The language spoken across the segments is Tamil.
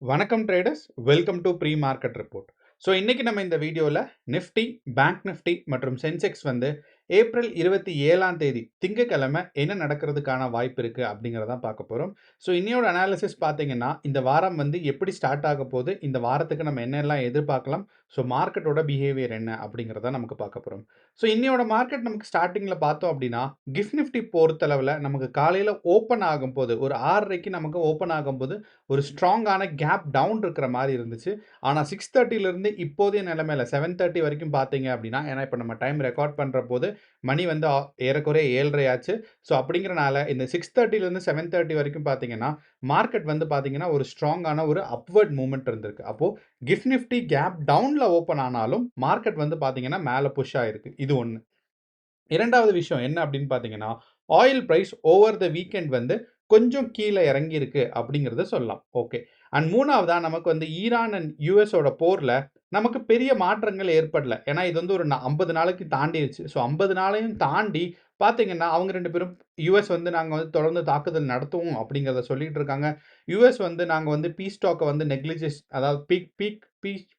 வணக்கம் traders, welcome to pre market report. So இன்னைக்கு நம்ம இந்த வீடியோவில் நிஃப்டி, பேங்க் நிஃப்டி மற்றும் சென்செக்ஸ் வந்து ஏப்ரல் 27ஆம் தேதி திங்கக்கிழமை என்ன நடக்கிறதுக்கான வாய்ப்பு இருக்குது அப்படிங்கிறத பார்க்க போகிறோம். ஸோ இன்னையோட அனாலிசிஸ் பார்த்தீங்கன்னா இந்த வாரம் வந்து எப்படி ஸ்டார்ட் ஆக போகுது, இந்த வாரத்துக்கு நம்ம என்னெல்லாம் எதிர்பார்க்கலாம், ஸோ மார்க்கெட்டோட பிஹேவியர் என்ன அப்படிங்கிறத நமக்கு பார்க்க போகிறோம். ஸோ இன்னையோட மார்க்கெட் நமக்கு ஸ்டார்டிங்கில் பார்த்தோம் அப்படின்னா கிஃப்ட் நிஃப்டி பொறுத்தளவில் நமக்கு காலையில் ஓப்பன் ஆகும்போது ஒரு 6:30க்கு நமக்கு ஓப்பன் ஆகும்போது ஒரு ஸ்ட்ராங்கான கேப் டவுன் இருக்கிற மாதிரி இருந்துச்சு. ஆனால் 6:30லேருந்து இப்போதைய நிலைமையில் 7:30 வரைக்கும் பார்த்தீங்க அப்படின்னா, ஏன்னா இப்போ நம்ம டைம் ரெக்கார்ட் பண்ணுற போது மணி வந்து ஏறக்குறைய 7:30 ஆச்சு. ஸோ அப்படிங்கிறனால இந்த 6:30லேருந்து 7:30 வரைக்கும் பார்த்தீங்கன்னா மார்க்கெட் வந்து பார்த்தீங்கன்னா ஒரு ஸ்ட்ராங்கான ஒரு அப்வர்ட் மூவ்மெண்ட் இருந்திருக்கு. அப்போது கிஃப்ட் நிஃப்டி கேப் டவுனில் ஓப்பன் ஆனாலும் மார்க்கெட் வந்து பார்த்தீங்கன்னா மேலே புஷ் ஆயிருக்கு. இது ஒன்று. இரண்டாவது விஷயம் என்ன அப்படின்னு பார்த்தீங்கன்னா, oil price over the weekend வந்து கொஞ்சம் கீழே இறங்கியிருக்கு அப்படிங்கிறத சொல்லலாம். ஓகே. அண்ட் மூணாவதா நமக்கு வந்து ஈரான் அண்ட் யுஎஸோட போரில் நமக்கு பெரிய மாற்றங்கள் ஏற்படல. ஏன்னா இது வந்து ஒரு 50 நாளைக்கு தாண்டிடுச்சு. ஸோ 50 நாளையும் தாண்டி பார்த்தீங்கன்னா அவங்க 2 பேரும் யுஎஸ் வந்து நாங்கள் வந்து தொடர்ந்து தாக்குதல் நடத்துவோம் அப்படிங்கிறத சொல்லிட்டு இருக்காங்க. யுஎஸ் வந்து நாங்கள் வந்து பீஸ் டாக்கை வந்து அதாவது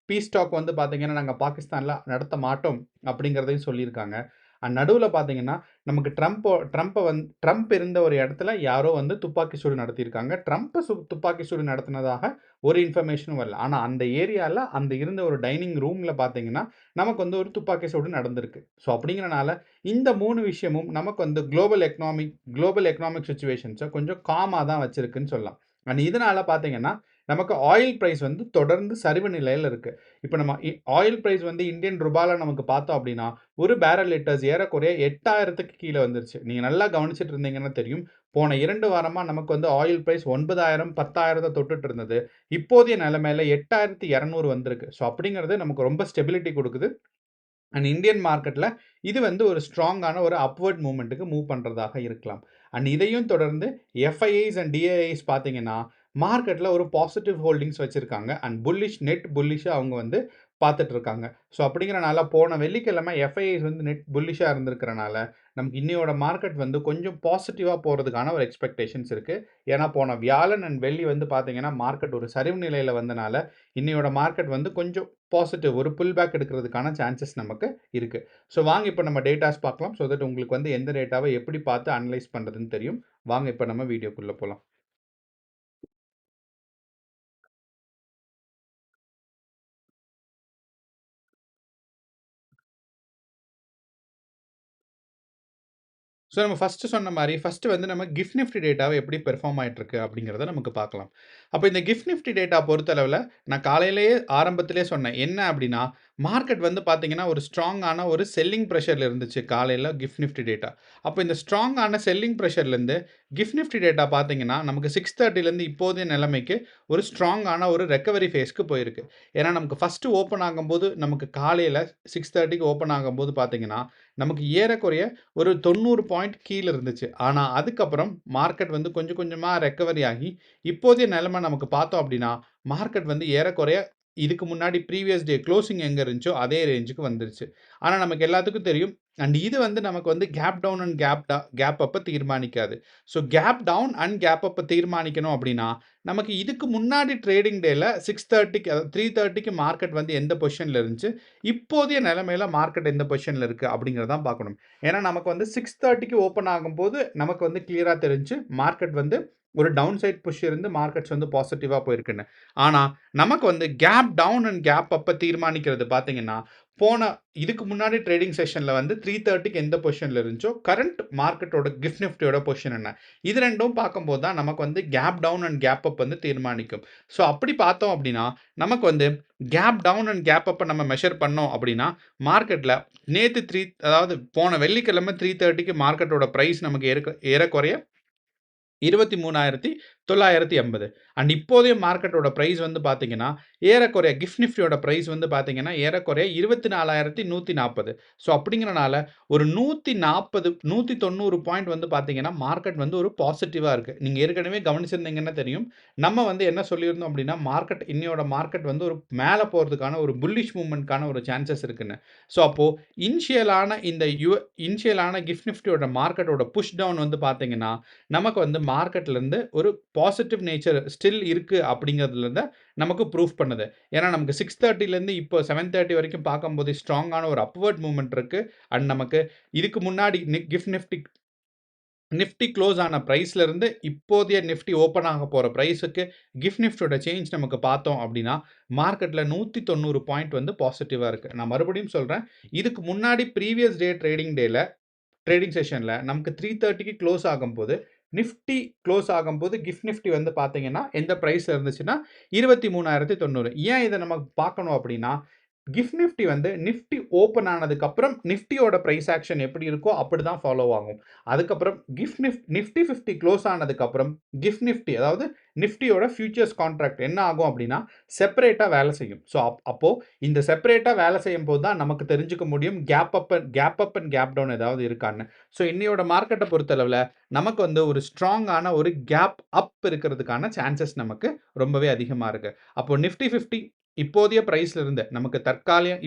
பீஸ் டாக் வந்து பார்த்தீங்கன்னா நாங்கள் பாகிஸ்தானில் நடத்த மாட்டோம் அப்படிங்கிறதையும் சொல்லியிருக்காங்க. நடுவில் பார்த்தீங்கன்னா நமக்கு ட்ரம்ப் இருந்த ஒரு இடத்துல யாரோ வந்து துப்பாக்கி சூடு நடத்தியிருக்காங்க. துப்பாக்கி சூடு நடத்தினதாக ஒரு இன்ஃபர்மேஷனும் வரல. ஆனால் அந்த ஏரியாவில் அந்த இருந்த ஒரு டைனிங் ரூமில் பார்த்தீங்கன்னா நமக்கு வந்து ஒரு துப்பாக்கி சூடு நடந்திருக்கு. ஸோ அப்படிங்கிறனால இந்த 3 விஷயமும் நமக்கு வந்து குளோபல் எக்கனாமிக் சுச்சுவேஷன்ஸை கொஞ்சம் காமாக தான் வச்சிருக்குன்னு சொல்லலாம். அண்ட் இதனால பார்த்தீங்கன்னா நமக்கு ஆயில் பிரைஸ் வந்து தொடர்ந்து சரிவு நிலையில் இருக்குது. இப்போ நம்ம ஆயில் பிரைஸ் வந்து இந்தியன் ரூபால நமக்கு பார்த்தோம் அப்படின்னா ஒரு பேரல் லிட்டர்ஸ் ஏறக்குறைய 8,000க்கு கீழே வந்துருச்சு. நீங்கள் நல்லா கவனிச்சிட்டு இருந்தீங்கன்னா தெரியும். போன 2 வாரமாக நமக்கு வந்து ஆயில் பிரைஸ் 9,000 10,000 தொட்டுட்டு இருந்தது. இப்போதைய நிலைமையில 8,200 வந்திருக்கு. ஸோ அப்படிங்கிறது நமக்கு ரொம்ப ஸ்டெபிலிட்டி கொடுக்குது. அண்ட் இந்தியன் மார்க்கெட்டில் இது வந்து ஒரு ஸ்ட்ராங்கான ஒரு அப்வர்ட் மூவ்மெண்ட்டுக்கு மூவ் பண்ணுறதாக இருக்கலாம். அண்ட் இதையும் தொடர்ந்து எஃப்ஐஐஸ் அண்ட் டிஐஐஸ் பார்த்தீங்கன்னா மார்க்கெட்டில் ஒரு பாசிட்டிவ் ஹோல்டிங்ஸ் வச்சுருக்காங்க. அண்ட் நெட் புல்லிஷாக அவங்க வந்து பார்த்துட்டு இருக்காங்க. ஸோ அப்படிங்கிறனால போன வெள்ளிக்கிழமை எஃப்ஐஐஸ் வந்து நெட் புல்லிஷாக இருந்திருக்கிறனால நமக்கு இன்னையோட மார்க்கெட் வந்து கொஞ்சம் பாசிட்டிவாக போகிறதுக்கான ஒரு எக்ஸ்பெக்டேஷன்ஸ் இருக்குது. ஏன்னா போன வியாழன் அண்ட் வெள்ளி வந்து பார்த்தீங்கன்னா மார்க்கெட் ஒரு சரிவு நிலையில் வந்தனால இன்னையோட மார்க்கெட் வந்து கொஞ்சம் பாசிட்டிவ் ஒரு புல் பேக் எடுக்கிறதுக்கான சான்சஸ் நமக்கு இருக்குது. ஸோ வாங்க இப்போ நம்ம டேட்டாஸ் பார்க்கலாம். ஸோ தட் உங்களுக்கு வந்து எந்த டேட்டாவை எப்படி பார்த்து அனலைஸ் பண்ணுறதுன்னு தெரியும். வாங்க இப்போ நம்ம வீடியோக்குள்ளே போகலாம். ஸோ நம்ம ஃபஸ்ட்டு சொன்ன மாதிரி ஃபஸ்ட்டு வந்து நம்ம கிஃப்ட் நிஃப்டி டேட்டாவை எப்படி பெர்ஃபார்ம் ஆகிட்டுருக்கு அப்படிங்கிறத நமக்கு பார்க்கலாம். அப்போ இந்த கிஃப்ட் நிஃப்டி டேட்டா பொறுத்தளவில் நான் காலையிலேயே ஆரம்பத்திலே சொன்னேன் என்ன அப்படின்னா மார்க்கெட் வந்து பார்த்தீங்கன்னா ஒரு ஸ்ட்ராங்கான ஒரு செல்லிங் ப்ரெஷரில் இருந்துச்சு காலையில் கிஃப்ட் நிஃப்டி டேட்டா. அப்போ இந்த ஸ்ட்ராங்கான செல்லிங் ப்ரெஷர்லேருந்து கிஃப்ட் நிஃப்டி டேட்டா பார்த்தீங்கன்னா நமக்கு 6:30லேருந்து இப்போதைய நிலைமைக்கு ஒரு ஸ்ட்ராங்கான ஒரு ரெக்கவரி ஃபேஸ்க்கு போயிருக்கு. ஏன்னா நமக்கு ஃபஸ்ட்டு ஓப்பன் ஆகும்போது நமக்கு காலையில் 6:30க்கு ஓப்பன் ஆகும்போது பார்த்தீங்கன்னா நமக்கு ஏறக்குறைய ஒரு 90 பாயிண்ட் கீழே இருந்துச்சு. ஆனால் அதுக்கப்புறம் மார்க்கெட் வந்து கொஞ்சம் கொஞ்சமாக ரெக்கவரி ஆகி இப்போதைய நிலைமை நமக்கு பார்த்தோம் அப்படின்னா மார்க்கெட் வந்து ஏறக்குறைய இதுக்கு முன்னாடி ப்ரீவியஸ் டே க்ளோசிங் எங்கே இருந்துச்சோ அதே ரேஞ்சுக்கு வந்துருச்சு. ஆனால் நமக்கு எல்லாத்துக்கும் தெரியும் அண்ட் இது வந்து நமக்கு வந்து கேப் டவுன் அண்ட் கேப் அப்போ தீர்மானிக்காது. So gap down and gap அப்போ தீர்மானிக்கணும் அப்படின்னா நமக்கு இதுக்கு முன்னாடி ட்ரேடிங் டேல 6:30க்கு 3:30க்கு மார்க்கெட் வந்து எந்த பொசிஷனில் இருந்துச்சு, இப்போதைய நிலைமையில மார்க்கெட் எந்த பொசிஷனில் இருக்குது அப்படிங்கிறதான் பார்க்கணும். ஏன்னா நமக்கு வந்து 6:30க்கு ஓப்பன் ஆகும்போது நமக்கு வந்து கிளியராக தெரிஞ்சு மார்க்கெட் வந்து ஒரு டவுன் சைட் புஷ் இருந்து மார்க்கெட்ஸ் வந்து பாசிட்டிவாக போயிருக்குன்னு. ஆனால் நமக்கு வந்து கேப் டவுன் அண்ட் கேப் அப்போ தீர்மானிக்கிறது பார்த்தீங்கன்னா இதுக்கு முன்னாடி ட்ரேடிங் செஷனில் வந்து 3:30க்கு எந்த பொசிஷனில் இருந்துச்சோ கரண்ட் மார்க்கெட்டோட கிஃப்ட் நிஃப்டியோட பொசிஷன் என்ன, இது ரெண்டும் பார்க்கும்போது தான் நமக்கு வந்து gap down and gap up வந்து தீர்மானிக்கும். ஸோ அப்படி பார்த்தோம் அப்படின்னா நமக்கு வந்து கேப் டவுன் அண்ட் கேப் அப்பை நம்ம மெஷர் பண்ணோம் அப்படின்னா மார்க்கெட்டில் அதாவது போன வெள்ளிக்கிழமை 3:30க்கு மார்க்கெட்டோட ப்ரைஸ் நமக்கு ஏறக்குறைய 23,980 அண்ட் இப்போதைய மார்க்கெட்டோட ப்ரைஸ் வந்து பார்த்தீங்கன்னா ஏறக்குறைய கிஃப்ட் நிஃப்டியோட ப்ரைஸ் வந்து பார்த்தீங்கன்னா ஏறக்குறைய 24,140. ஸோ அப்படிங்கிறனால ஒரு 190 பாயிண்ட் வந்து பார்த்தீங்கன்னா மார்க்கெட் வந்து ஒரு பாசிட்டிவாக இருக்குது. நீங்கள் ஏற்கனவே கவனிச்சிருந்தீங்கன்னா தெரியும். நம்ம வந்து என்ன சொல்லியிருந்தோம் அப்படின்னா இன்னையோட மார்க்கெட் வந்து ஒரு மேலே போகிறதுக்கான ஒரு புல்லிஷ் மூவ்மெண்ட்கான ஒரு சான்சஸ் இருக்குன்னு. ஸோ அப்போது இனிஷியலான கிஃப்ட் நிஃப்டியோட மார்க்கெட்டோட புஷ் டவுன் வந்து பார்த்தீங்கன்னா நமக்கு வந்து மார்க்கெட்லேருந்து ஒரு பாசிட்டிவ் நேச்சர் ஸ்டில் இருக்குது அப்படிங்கிறதுலேருந்து நமக்கு ப்ரூஃப் பண்ணுது. ஏன்னா நமக்கு 6:30லேருந்து இப்போ 7:30 வரைக்கும் பார்க்கும்போது ஸ்ட்ராங்கான ஒரு அப்வர்ட் மூவ்மெண்ட் இருக்குது. அண்ட் நமக்கு இதுக்கு முன்னாடி கிஃப்ட் நிஃப்டி க்ளோஸ் ஆன பிரைஸ்லேருந்து இப்போதைய நிஃப்டி ஓப்பன் ஆக போகிற ப்ரைஸுக்கு கிஃப்ட் நிஃப்டியோட சேஞ்ச் நமக்கு பார்த்தோம் அப்படின்னா மார்க்கெட்டில் 190 பாயிண்ட் வந்து பாசிட்டிவாக இருக்குது. நான் மறுபடியும் சொல்கிறேன், இதுக்கு முன்னாடி ப்ரீவியஸ் டே ட்ரேடிங் செஷனில் நமக்கு 3:30க்கு க்ளோஸ் ஆகும்போது நிஃப்டி க்ளோஸ் ஆகும்போது கிஃப்ட் நிஃப்டி வந்து பார்த்தீங்கன்னா எந்த ப்ரைஸில் இருந்துச்சுன்னா 23,900. ஏன் இதை நம்ம பார்க்கணும் அப்படின்னா கிஃப்ட் நிஃப்டி வந்து நிஃப்டி ஓப்பன் ஆனதுக்கப்புறம் நிஃப்டியோட ப்ரைஸ் ஆக்ஷன் எப்படி இருக்கோ அப்படி தான் ஃபாலோ ஆகும். அதுக்கப்புறம் நிஃப்டி 50 க்ளோஸ் ஆனதுக்கப்புறம் கிஃப்ட் நிஃப்டி அதாவது நிஃப்டியோட ஃபியூச்சர்ஸ் கான்ட்ராக்ட் என்ன ஆகும் அப்படின்னா செப்பரேட்டாக வேலை செய்யும். ஸோ அப்போது இந்த செப்பரேட்டாக வேலை செய்யும் போது தான் நமக்கு தெரிஞ்சுக்க முடியும் gap up and gap down ஏதாவது இருக்கான்னு. ஸோ இன்னையோட மார்க்கெட்டை பொறுத்தளவில் நமக்கு வந்து ஒரு ஸ்ட்ராங்கான ஒரு கேப் அப் இருக்கிறதுக்கான சான்சஸ் நமக்கு ரொம்பவே அதிகமாக இருக்குது. அப்போது நிஃப்டி 50 இப்போதைய ப்ரைஸ்ல இருந்து நமக்கு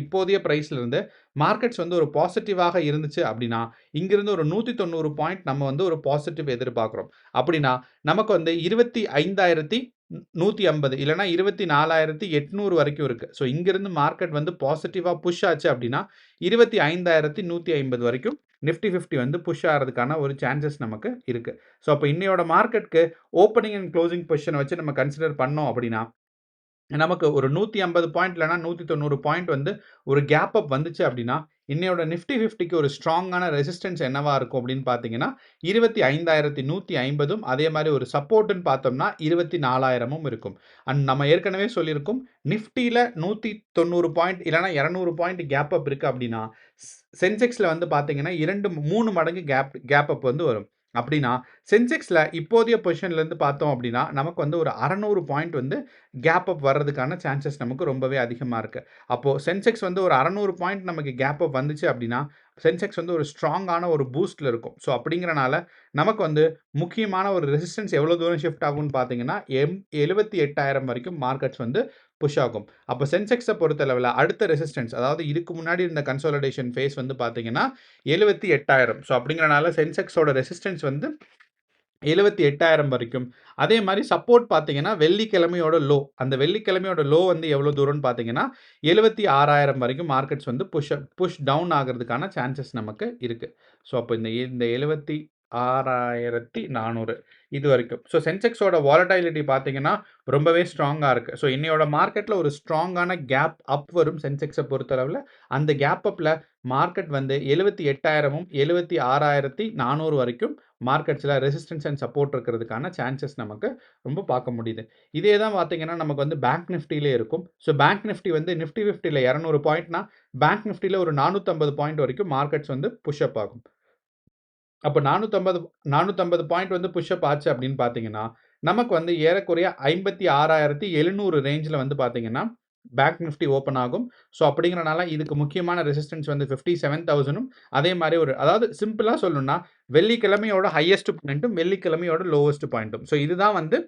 இப்போதைய ப்ரைஸ்ல இருந்து மார்க்கெட்ஸ் வந்து ஒரு பாசிட்டிவாக இருந்துச்சு அப்படின்னா இங்கிருந்து ஒரு 190 பாயிண்ட் நம்ம வந்து ஒரு பாசிட்டிவ் எதிர்பார்க்குறோம். அப்படின்னா நமக்கு வந்து 25,150 இல்லைனா 24,800 வரைக்கும் இருக்குது. ஸோ இங்கிருந்து மார்க்கெட் வந்து பாசிட்டிவாக புஷ் ஆச்சு அப்படின்னா 25,150 வரைக்கும் நிஃப்டி 50 வந்து புஷ் ஆகிறதுக்கான ஒரு சான்சஸ் நமக்கு இருக்குது. ஸோ அப்போ இன்னையோட மார்க்கெட்டுக்கு ஓப்பனிங் அண்ட் க்ளோசிங் பொசிஷனை வச்சு நம்ம கன்சிடர் பண்ணோம் அப்படின்னா நமக்கு ஒரு 150 பாயிண்ட் இல்லைனா 190 பாயிண்ட் வந்து ஒரு கேப் அப் வந்துச்சு அப்படின்னா இன்னையோட நிஃப்டி 50க்கு ஒரு ஸ்ட்ராங்கான ரெசிஸ்டன்ஸ் என்னவா இருக்கும் அப்படின்னு பார்த்தீங்கன்னா 25,150 அதே மாதிரி ஒரு சப்போர்ட்டுன்னு பார்த்தோம்னா 24,000 இருக்கும். அண்ட் நம்ம ஏற்கனவே சொல்லியிருக்கோம் நிஃப்டியில் 190 பாயிண்ட் இல்லைனா 200 பாயிண்ட் கேப் அப் இருக்குது அப்படின்னா சென்செக்ஸில் வந்து பார்த்தீங்கன்னா 3 மடங்கு கேப் அப் வந்து வரும். அப்படின்னா சென்செக்ஸில் இப்போதைய பொசிஷன்லேருந்து பார்த்தோம் அப்படின்னா நமக்கு வந்து ஒரு 600 பாயிண்ட் வந்து கேப் அப் வர்றதுக்கான சான்சஸ் நமக்கு ரொம்பவே அதிகமாக இருக்குது. அப்போது சென்செக்ஸ் வந்து ஒரு 600 பாயிண்ட் நமக்கு கேப் அப் வந்துச்சு அப்படின்னா சென்செக்ஸ் வந்து ஒரு ஸ்ட்ராங்கான ஒரு பூஸ்ட்டில் இருக்கும். ஸோ அப்படிங்கிறனால நமக்கு வந்து முக்கியமான ஒரு ரெசிஸ்டன்ஸ் எவ்வளோ தூரம் ஷிஃப்ட் ஆகும்னு பார்த்தீங்கன்னா 78,000 வரைக்கும் மார்க்கெட்ஸ் வந்து புஷ் ஆகும். அப்போ சென்செக்ஸை பொறுத்தளவில் அடுத்த ரெசிஸ்டன்ஸ் அதாவது இதுக்கு முன்னாடி இருந்த கன்சாலிடேஷன் ஃபேஸ் வந்து பார்த்தீங்கன்னா 78,000. ஸோ அப்படிங்கிறனால சென்செக்ஸோட ரெசிஸ்டன்ஸ் வந்து 78,000 வரைக்கும். அதே மாதிரி சப்போர்ட் பார்த்தீங்கன்னா வெள்ளிக்கிழமையோட லோ, அந்த வெள்ளிக்கிழமையோட லோ வந்து எவ்வளோ தூரம்னு பார்த்தீங்கன்னா 76,000 வரைக்கும் மார்க்கெட்ஸ் வந்து புஷ் டவுன் ஆகிறதுக்கான சான்சஸ் நமக்கு இருக்குது. ஸோ அப்போ இந்த 76,400 இது வரைக்கும். ஸோ சென்செக்ஸோட வாலடைலிட்டி பார்த்தீங்கன்னா ரொம்பவே ஸ்ட்ராங்காக இருக்குது. ஸோ இன்னையோட மார்க்கெட்டில் ஒரு ஸ்ட்ராங்கான கேப் அப் வரும் சென்செக்ஸை பொறுத்தளவில். அந்த கேப் அப்பில் மார்க்கெட் வந்து 78,000ம் 76,400 வரைக்கும் மார்க்கெட்ஸில் ரெசிஸ்டன்ஸ் அண்ட் சப்போர்ட் இருக்கிறதுக்கான சான்சஸ் நமக்கு ரொம்ப பார்க்க முடியுது. இதே தான் பார்த்தீங்கன்னா நமக்கு வந்து பேங்க் நிஃப்டியிலே இருக்கும். ஸோ பேங்க் நிஃப்டி வந்து நிஃப்டி 50ல் 200 பாயிண்ட்னா பேங்க் நிஃப்டியில் ஒரு 450 பாயிண்ட் வரைக்கும் மார்க்கெட்ஸ் வந்து புஷ் அப் ஆகும். அப்போ 450 பாயிண்ட் வந்து புஷ் அப் ஆச்சு அப்படின்னு பார்த்தீங்கன்னா நமக்கு வந்து ஏறக்குறைய 56,700 ரேஞ்சில் வந்து பார்த்தீங்கன்னா பேங்க் நிஃப்டி ஓப்பன் ஆகும். ஸோ அப்படிங்கிறனால இதுக்கு முக்கியமான ரெசிஸ்டன்ஸ் வந்து 57,000ம் அதே மாதிரி அதாவது சிம்பிளாக சொல்லணும்னா வெள்ளிக்கிழமையோட ஹையஸ்ட் பாயிண்ட்டும் வெள்ளிக்கிழமையோட லோவஸ்ட் பாயிண்ட்டும். ஸோ இதுதான் வந்து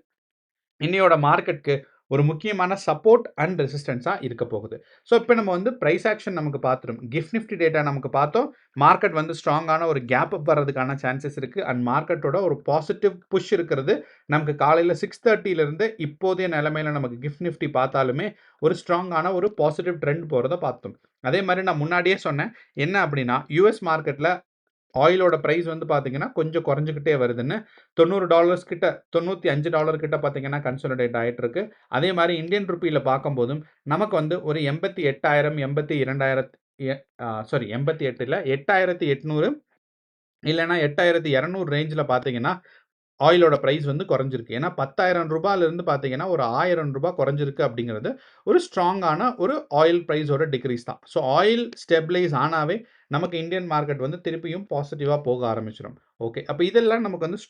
இன்னையோட மார்க்கெட்டுக்கு ஒரு முக்கியமான சப்போர்ட் அண்ட் ரெசிஸ்டன்ஸாக இருக்க போகுது. ஸோ இப்போ நம்ம வந்து ப்ரைஸ் ஆக்ஷன் நமக்கு பார்த்துரும். கிஃப்ட் நிஃப்டி டேட்டா நமக்கு பார்த்தோம். மார்க்கெட் வந்து ஸ்ட்ராங்கான ஒரு கேப் அப் வர்றதுக்கான சான்சஸ் இருக்குது. அண்ட் மார்க்கெட்டோட ஒரு பாசிட்டிவ் புஷ் இருக்கிறது நமக்கு காலையில் 6:30லேருந்து இப்போதைய நிலைமையில் நமக்கு கிஃப்ட் நிஃப்டி பார்த்தாலுமே ஒரு ஸ்ட்ராங்கான ஒரு பாசிட்டிவ் ட்ரெண்ட் போகிறத பார்த்தோம். அதே மாதிரி நான் முன்னாடியே சொன்னேன் என்ன அப்படின்னா யூஎஸ் மார்க்கெட்டில் ஆயிலோட ப்ரைஸ் வந்து பார்த்தீங்கன்னா கொஞ்சம் குறைஞ்சிக்கிட்டே வருதுன்னு $90 கிட்ட $95 கிட்ட பார்த்தீங்கன்னா கன்சாலிடேட் ஆகிட்டு இருக்கு. அதே மாதிரி இந்தியன் ருப்பியில் பார்க்கும்போதும் நமக்கு வந்து ஒரு 88 இல்லை 8,800 இல்லைனா 8,200 ரேஞ்சில் பார்த்தீங்கன்னா ஆயிலோட ப்ரைஸ் வந்து குறைஞ்சிருக்கு. ஏன்னா $10,000 பார்த்தீங்கன்னா ஒரு $1,000 குறைஞ்சிருக்கு அப்படிங்கிறது ஒரு ஸ்ட்ராங்கான ஒரு ஆயில் ப்ரைஸோட டிக்ரீஸ் தான். ஸோ ஆயில் ஸ்டெபிளைஸ் ஆனாவே நமக்கு இந்தியன் மார்க்கெட் வந்து திருப்பியும் பாசிட்டிவாக போக ஆரம்பிச்சிடும். ஓகே, அப்போ இதெல்லாம் நமக்கு வந்து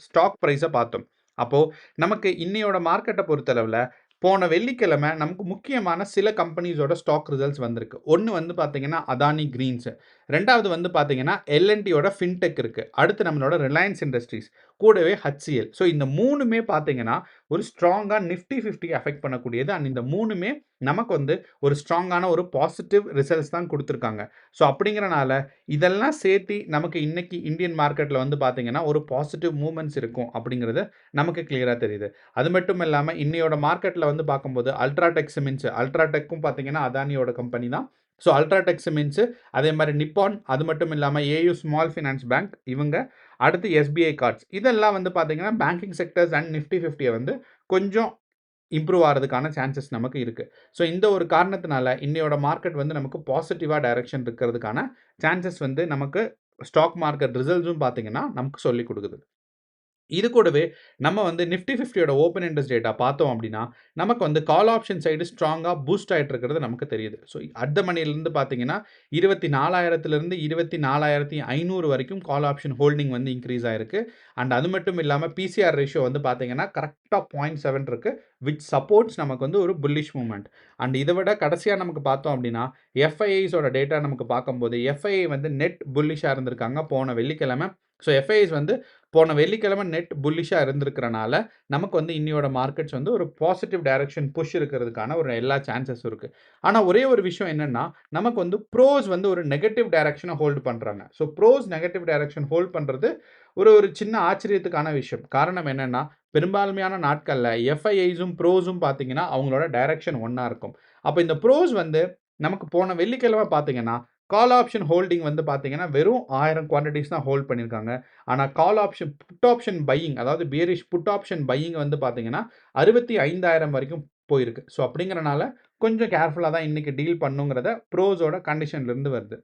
ஸ்டாக் ப்ரைஸை பார்த்தோம். அப்போது நமக்கு இன்னையோட மார்க்கெட்டை பொறுத்தளவில் போன வெள்ளிக்கிழமை நமக்கு முக்கியமான சில கம்பெனிஸோட ஸ்டாக் ரிசல்ட்ஸ் வந்திருக்கு. ஒன்று வந்து பார்த்தீங்கன்னா அதானி கிரீன்ஸ், ரெண்டாவது வந்து பார்த்தீங்கன்னா எல்என்டியோட ஃபின்டெக் இருக்குது, அடுத்து நம்மளோட ரிலையன்ஸ் இண்டஸ்ட்ரீஸ். கூடவே HCL. ஸோ இந்த 3மே பார்த்தீங்கன்னா, ஒரு ஸ்ட்ராங்கா நிஃப்டி 50 அஃபெக்ட் பண்ணக்கூடியது. அண்ட் இந்த 3மே நமக்கு வந்து ஒரு ஸ்ட்ராங்கான ஒரு பாசிட்டிவ் ரிசல்ட்ஸ் தான் குடுத்துருக்காங்க. ஸோ அப்படிங்கிறனால இதெல்லாம் சேர்த்தி நமக்கு இன்னைக்கு இந்தியன் மார்க்கெட்ல வந்து பார்த்தீங்கன்னா, ஒரு பாசிட்டிவ் மூவ்மெண்ட்ஸ் இருக்கும் அப்படிங்கிறது நமக்கு கிளியரா தெரியுது. அது மட்டும் இல்லாம இன்னையோட மார்க்கெட்ல வந்து பார்க்கும்போது அல்ட்ராடெக் சிமெண்ட்ஸ், அல்ட்ராடெக்கும் பார்த்தீங்கன்னா அதானியோட கம்பெனி தான். ஸோ அல்ட்ராடெக் சிமெண்ட்ஸ், அதே மாரி நிப்பான், அது மட்டும் இல்லாம ஏயு ஸ்மால் ஃபைனான்ஸ் பேங்க் இவங்க, அடுத்து எஸ்பிஐ கார்ட்ஸ் இதெல்லாம் வந்து பார்த்தீங்கன்னா, பேங்கிங் செக்டர்ஸ் அண்ட் நிஃப்டி 50 வந்து கொஞ்சம் இம்ப்ரூவ் ஆறதுக்கான சான்சஸ் நமக்கு இருக்கு. ஸோ இந்த ஒரு காரணத்தினால இன்னையோட மார்க்கெட் வந்து நமக்கு பாசிட்டிவா டைரக்ஷன் இருக்கிறதுக்கான சான்சஸ் வந்து நமக்கு ஸ்டாக் மார்க்கெட் ரிசல்ட்ஸும் பார்த்தீங்கன்னா, நமக்கு சொல்லிக் குடுக்குது. இது கூடவே நம்ம வந்து நிஃப்டி 50யோட ஓப்பன் இன்ட்ரெஸ்ட் டேட்டா பார்த்தோம் அப்படின்னா, நமக்கு வந்து கால் ஆப்ஷன் சைடு ஸ்ட்ராங்கா பூஸ்ட் ஆயிட்டு இருக்கிறது நமக்கு தெரியுது. ஸோ அட் த மணியிலிருந்து பார்த்தீங்கன்னா, 24,000லிருந்து 24,500 வரைக்கும் கால் ஆப்ஷன் ஹோல்டிங் வந்து இன்கிரீஸ் ஆயிருக்கு. அண்ட் அது மட்டும் இல்லாம பிசிஆர் ரேஷியோ வந்து பார்த்தீங்கன்னா, கரெக்ட்டா 0.7 இருக்கு. விச் சப்போர்ட்ஸ் நமக்கு வந்து ஒரு புல்லிஷ் மூவ்மெண்ட். அண்ட் இத விட கடைசியா நமக்கு பார்த்தோம் அப்படின்னா, எஃப்ஐஐஸோட டேட்டா நமக்கு பார்க்கும்போது, எஃப்ஐஐ வந்து நெட் புல்லிஷா இருந்திருக்காங்க போன வெள்ளிக்கிழமை. ஸோ எஃப்ஐஐஸ் வந்து போன வெள்ளிக்கிழமை நெட் புல்லிஷா இருந்திருக்கிறனால, நமக்கு வந்து இன்னியோட மார்க்கெட்ஸ் வந்து ஒரு பாசிட்டிவ் டைரக்ஷன் புஷ் இருக்கிறதுக்கான ஒரு எல்லா சான்சஸும் இருக்கு. ஆனா ஒரே ஒரு விஷயம் என்னன்னா, நமக்கு வந்து ப்ரோஸ் வந்து ஒரு நெகட்டிவ் டைரக்ஷன ஹோல்ட் பண்றாங்க. So pros negative direction hold பண்றது ஒரு ஒரு சின்ன ஆச்சரியத்துக்கான விஷயம். காரணம் என்னன்னா, பெரும்பான்மையான நாட்கள்ல எஃப்ஐஐஸும், ப்ரோஸும் பார்த்தீங்கன்னா, அவங்களோட டைரக்ஷன் ஒண்ணா இருக்கும். அப்ப இந்த ப்ரோஸ் வந்து நமக்கு போன வெள்ளிக்கிழமை பார்த்தீங்கன்னா, கால் ஆப்ஷன் ஹோல்டிங் வந்து பார்த்தீங்கன்னா, வெறும் 1000 குவான்டிட்டீஸ் தான் ஹோல்ட் பண்ணியிருக்காங்க. ஆனா call option put option buying, அதாவது பியரிஷ் புட் ஆப்ஷன் பையிங் வந்து பார்த்தீங்கன்னா, 65,000 வரைக்கும் போயிருக்கு. ஸோ அப்படிங்கிறனால கொஞ்சம் கேர்ஃபுல்லா தான் இன்னைக்கு டீல் பண்ணணுங்கிறத ப்ரோஸோட கண்டிஷன்ல இருந்து வருது.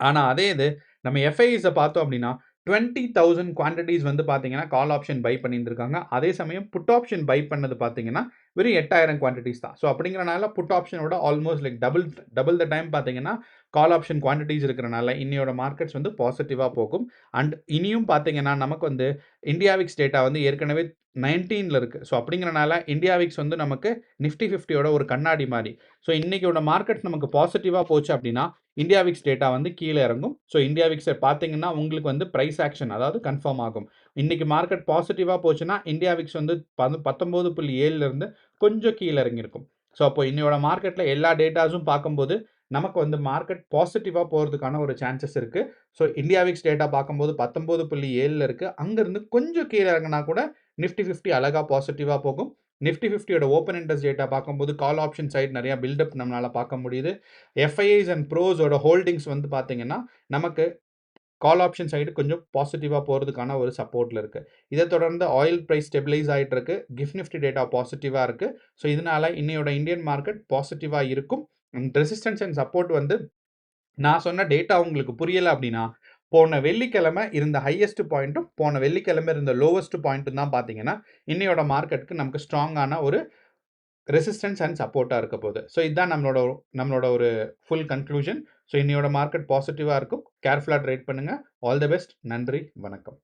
ஆனா அதே இது நம்ம எஃப்ஐஸ பார்த்தோம் அப்படின்னா, 20,000 குவான்டிட்டீஸ் வந்து பார்த்தீங்கன்னா, கால் ஆப்ஷன் பை பண்ணியிருந்திருக்காங்க. அதே சமயம் புட் ஆப்ஷன் பை பண்ணது பார்த்தீங்கன்னா, வெறும் 8,000 குவான்டிட்டீஸ் தான். ஸோ அப்படிங்கிறனால புட் ஆப்ஷனோட almost like double double the time பார்த்தீங்கன்னா, கால் ஆப்ஷன் குவான்டிட்டீஸ் இருக்கிறனால இன்னையோட மார்க்கெட்ஸ் வந்து பாசிட்டிவா போகும். அண்ட் இனியும் பார்த்தீங்கன்னா, நமக்கு வந்து இந்தியா விக்ஸ் டேட்டா வந்து ஏற்கனவே 19ல இருக்கு. ஸோ அப்படிங்கிறனால இந்தியா விக்ஸ் வந்து நமக்கு நிஃப்டி 50யோட ஒரு கண்ணாடி மாரி. ஸோ இன்னைக்கோட மார்க்கெட் நமக்கு பாசிட்டிவா போச்சு அப்படின்னா, இந்தியா விக்ஸ் டேட்டா வந்து கீழ இறங்கும். ஸோ இந்தியா விக்ஸ பார்த்தீங்கன்னா, உங்களுக்கு வந்து பிரைஸ் ஆக்ஷன் அதாவது கன்ஃபார்ம் ஆகும். இன்னைக்கு மார்க்கெட் பாசிட்டிவா போச்சுன்னா, இந்தியா விக்ஸ் வந்து 19.7ல இருந்து கொஞ்சம் கீழ இறங்கியிருக்கும். ஸோ அப்போ இன்னையோட மார்க்கெட்ல எல்லா டேட்டாஸும் பார்க்கும்போது, நமக்கு வந்து மார்க்கெட் பாசிட்டிவா போறதுக்கான ஒரு சான்சஸ் இருக்கு. ஸோ இந்தியா விக்ஸ் டேட்டா பார்க்கும்போது 19.7ல இருக்கு. அங்கிருந்து கொஞ்சம் கீழ இறங்குனா கூட நிஃப்டி 50 அழகா பாசிட்டிவா போகும். நிஃப்டி 50யோட ஓப்பன் இன்ட்ரெஸ்ட் டேட்டா பார்க்கும்போது கால் ஆப்ஷன் சைடு நிறைய பில்டப் நம்மளால பார்க்க முடியுது. எஃப்ஐஐஸ் அண்ட் ப்ரோஸோட ஹோல்டிங்ஸ் வந்து பார்த்தீங்கன்னா, நமக்கு கால் ஆப்ஷன் சைடு கொஞ்சம் பாசிட்டிவா போறதுக்கான ஒரு சப்போர்ட்ல இருக்கு. இத தொடர்ந்து ஆயில் பிரைஸ் ஸ்டெபிலைஸ் ஆயிட்டு இருக்கு. கிஃப்ட் நிஃப்டி டேட்டா பாசிட்டிவா இருக்கு. ஸோ இதனால இன்னையோட இந்தியன் மார்க்கெட் பாசிட்டிவா இருக்கும். ரெசிஸ்டன்ஸ் அண்ட் சப்போர்ட் வந்து நான் சொன்ன டேட்டா உங்களுக்கு புரியல அப்படின்னா, போன வெள்ளிக்கிழமை இருந்த ஹையஸ்ட் பாயிண்ட்டும், போன வெள்ளிக்கிழமை இருந்த லோவஸ்ட் பாயிண்ட்டும் தான் பார்த்தீங்கன்னா, இன்னையோட மார்க்கெட்க்கு நமக்கு ஸ்ட்ராங்கான ஒரு ரெசிஸ்டன்ஸ் அண்ட் சப்போர்ட்டா இருக்க போகுது. ஸோ இதுதான் நம்மளோட நம்மளோட ஒரு ஃபுல் கன்க்ளூஷன். ஸோ இன்னையோட மார்க்கெட் பாசிட்டிவா இருக்கும். கேர்ஃபுல்லா ட்ரேட் பண்ணுங்க. All the best. நன்றி. வணக்கம்.